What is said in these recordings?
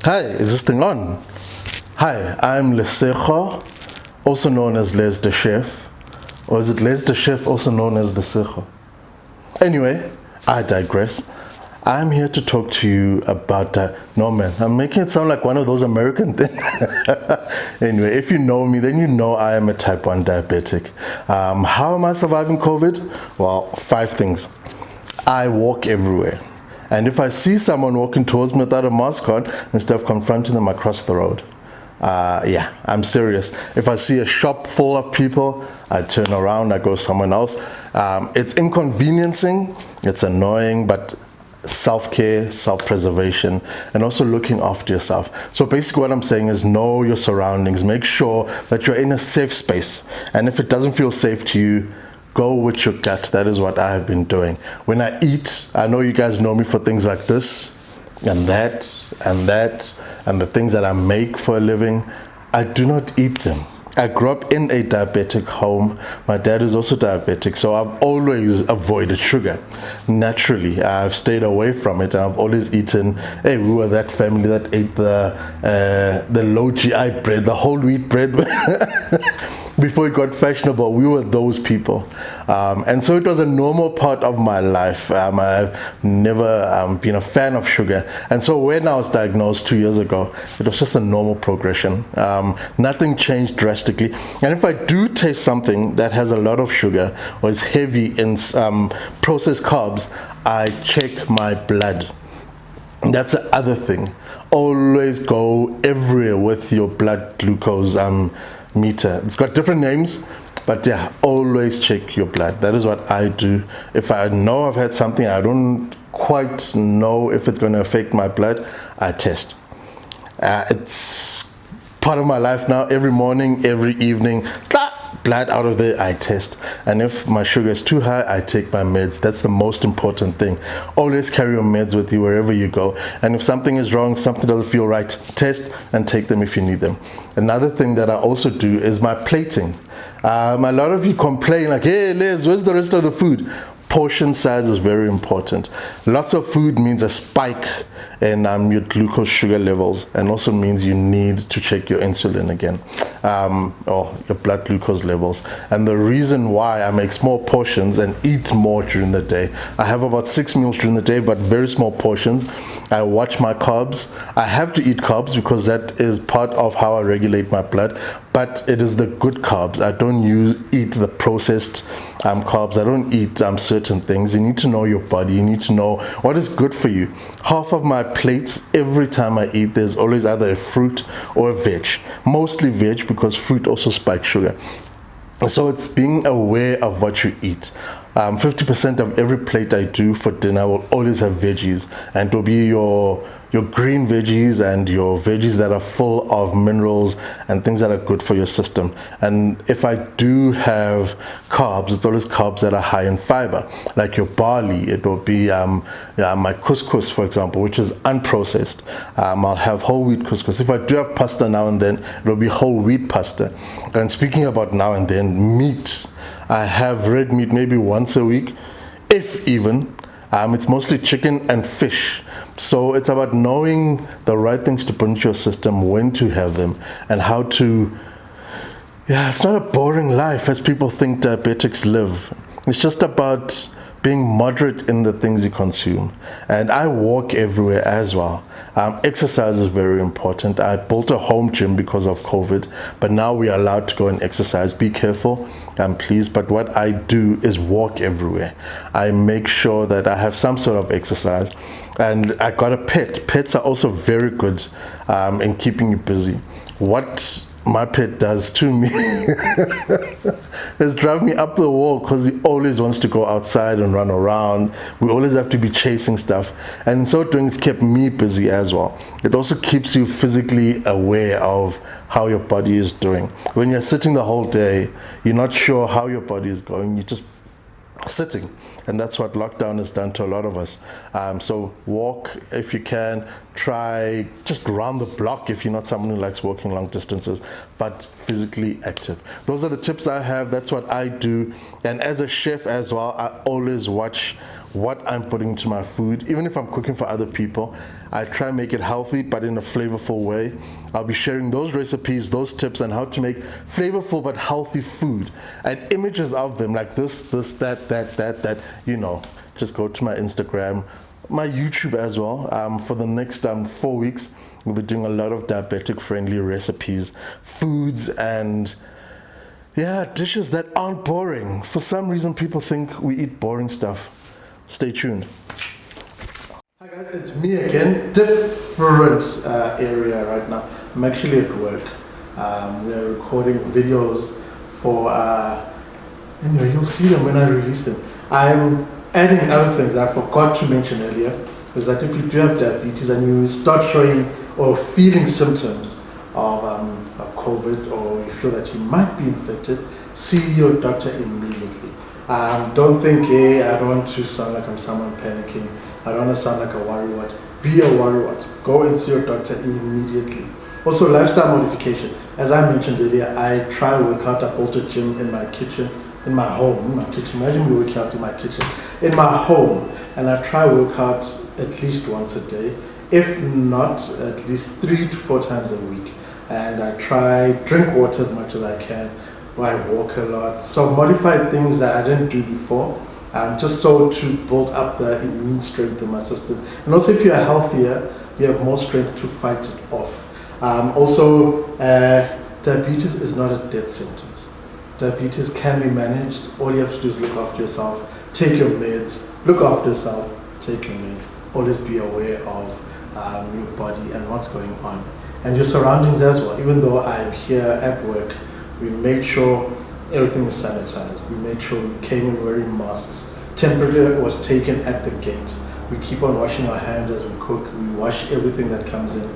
Hi, is this thing on? Hi, I'm Lesego, also known as Les the Chef. Or is it Les the Chef, also known as Lesego? Anyway, I digress. I'm here to talk to you about, no man, I'm making it sound like one of those American things. Anyway, if you know me, then you know I am a type 1 diabetic. How am I surviving COVID? Well, 5 things. I walk everywhere. And if I see someone walking towards me without a mask on, instead of confronting them, I cross the road. Yeah, I'm serious. If I see a shop full of people, I turn around, I go somewhere else. It's inconveniencing, it's annoying, but self-care, self-preservation, and also looking after yourself. So basically what I'm saying is know your surroundings. Make sure that you're in a safe space. And if it doesn't feel safe to you, go with your gut. That is what I have been doing. When I eat, I know you guys know me for things like this and that and that and the things that I make for a living. I do not eat them. I grew up in a diabetic home. My dad is also diabetic, so I've always avoided sugar. Naturally, I've stayed away from it, and I've always eaten, hey, we were that family that ate the low GI bread, the whole wheat bread. Before it got fashionable, we were those people. And so it was a normal part of my life. I've never been a fan of sugar. And so when I was diagnosed 2 years ago, it was just a normal progression. Nothing changed drastically. And if I do taste something that has a lot of sugar or is heavy in processed carbs, I check my blood. That's the other thing. Always go everywhere with your blood glucose meter. It's got different names, but yeah, always check your blood. That is what I do. If I know I've had something, I don't quite know if it's going to affect my blood, I test. It's part of my life now. Every morning, every evening, blood out of there, I test. And if my sugar is too high, I take my meds. That's the most important thing. Always carry your meds with you wherever you go. And if something is wrong, something doesn't feel right, test and take them if you need them. Another thing that I also do is my plating. A lot of you complain like, hey Liz, where's the rest of the food? Portion size is very important. Lots of food means a spike in your glucose sugar levels, and also means you need to check your insulin again, or your blood glucose levels. And the reason why I make small portions and eat more during the day, I have about 6 meals during the day, but very small portions. I watch my carbs. I have to eat carbs because that is part of how I regulate my blood, but it is the good carbs. I don't eat the processed carbs. I don't eat certain things. You need to know your body. You need to know what is good for you. Half of my plates, every time I eat, there's always either a fruit or a veg. Mostly veg because fruit also spikes sugar. So it's being aware of what you eat. 50% of every plate I do for dinner will always have veggies, and it will be your green veggies and your veggies that are full of minerals and things that are good for your system. And if I do have carbs, it's always carbs that are high in fiber, like your barley. It will be my couscous, for example, which is unprocessed. I'll have whole wheat couscous. If I do have pasta now and then, it will be whole wheat pasta. And speaking about now and then, meat. I have red meat maybe once a week, if even. It's mostly chicken and fish. So it's about knowing the right things to put into your system, when to have them, and how to, it's not a boring life as people think diabetics live. It's just about being moderate in the things you consume. And I walk everywhere as well. Exercise is very important. I built a home gym because of COVID, but now we are allowed to go and exercise. Be careful, please. But what I do is walk everywhere. I make sure that I have some sort of exercise. And I got a pet. Pets are also very good in keeping you busy. What my pet does to me is drive me up the wall because he always wants to go outside and run around. We always have to be chasing stuff, and in so doing, it's kept me busy as well. It also keeps you physically aware of how your body is doing. When you're sitting the whole day, you're not sure how your body is going. You just sitting, and that's what lockdown has done to a lot of us. So walk if you can. Try just round the block if you're not someone who likes walking long distances, but physically active. Those are the tips I have. That's what I do. And as a chef as well, I always watch what I'm putting into my food. Even if I'm cooking for other people, I try and make it healthy, but in a flavorful way. I'll be sharing those recipes, those tips on how to make flavorful but healthy food, and images of them like this, that, you know. Just go to my Instagram, my YouTube as well. For the next 4 weeks, we'll be doing a lot of diabetic-friendly recipes, foods, and yeah, dishes that aren't boring. For some reason, people think we eat boring stuff. Stay tuned. Hi guys, it's me again. Different area right now. I'm actually at work. We're recording videos for, anyway, you'll see them when I release them. I'm adding other things I forgot to mention earlier, is that if you do have diabetes and you start showing or feeling symptoms of COVID, or you feel that you might be infected, see your doctor immediately. Don't think, hey, I don't want to sound like I'm someone panicking. I don't want to sound like a worrywart. Be a worrywart. Go and see your doctor immediately. Also, lifestyle modification. As I mentioned earlier, I try to work out. I built a gym in my kitchen, in my home, in my kitchen. Imagine me working out in my kitchen, in my home. And I try to work out at least once a day. If not, at least 3 to 4 times a week. And I try drink water as much as I can. I walk a lot. So modified things that I didn't do before, just so to build up the immune strength in my system. And also, if you are healthier, you have more strength to fight it off. Diabetes is not a death sentence. Diabetes can be managed. All you have to do is look after yourself, take your meds, look after yourself, take your meds. Always be aware of your body and what's going on. And your surroundings as well. Even though I'm here at work, we made sure everything is sanitized. We made sure we came in wearing masks. Temperature was taken at the gate. We keep on washing our hands as we cook. We wash everything that comes in.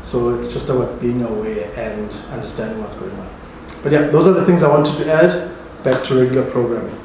So it's just about being aware and understanding what's going on. But yeah, those are the things I wanted to add. Back to regular programming.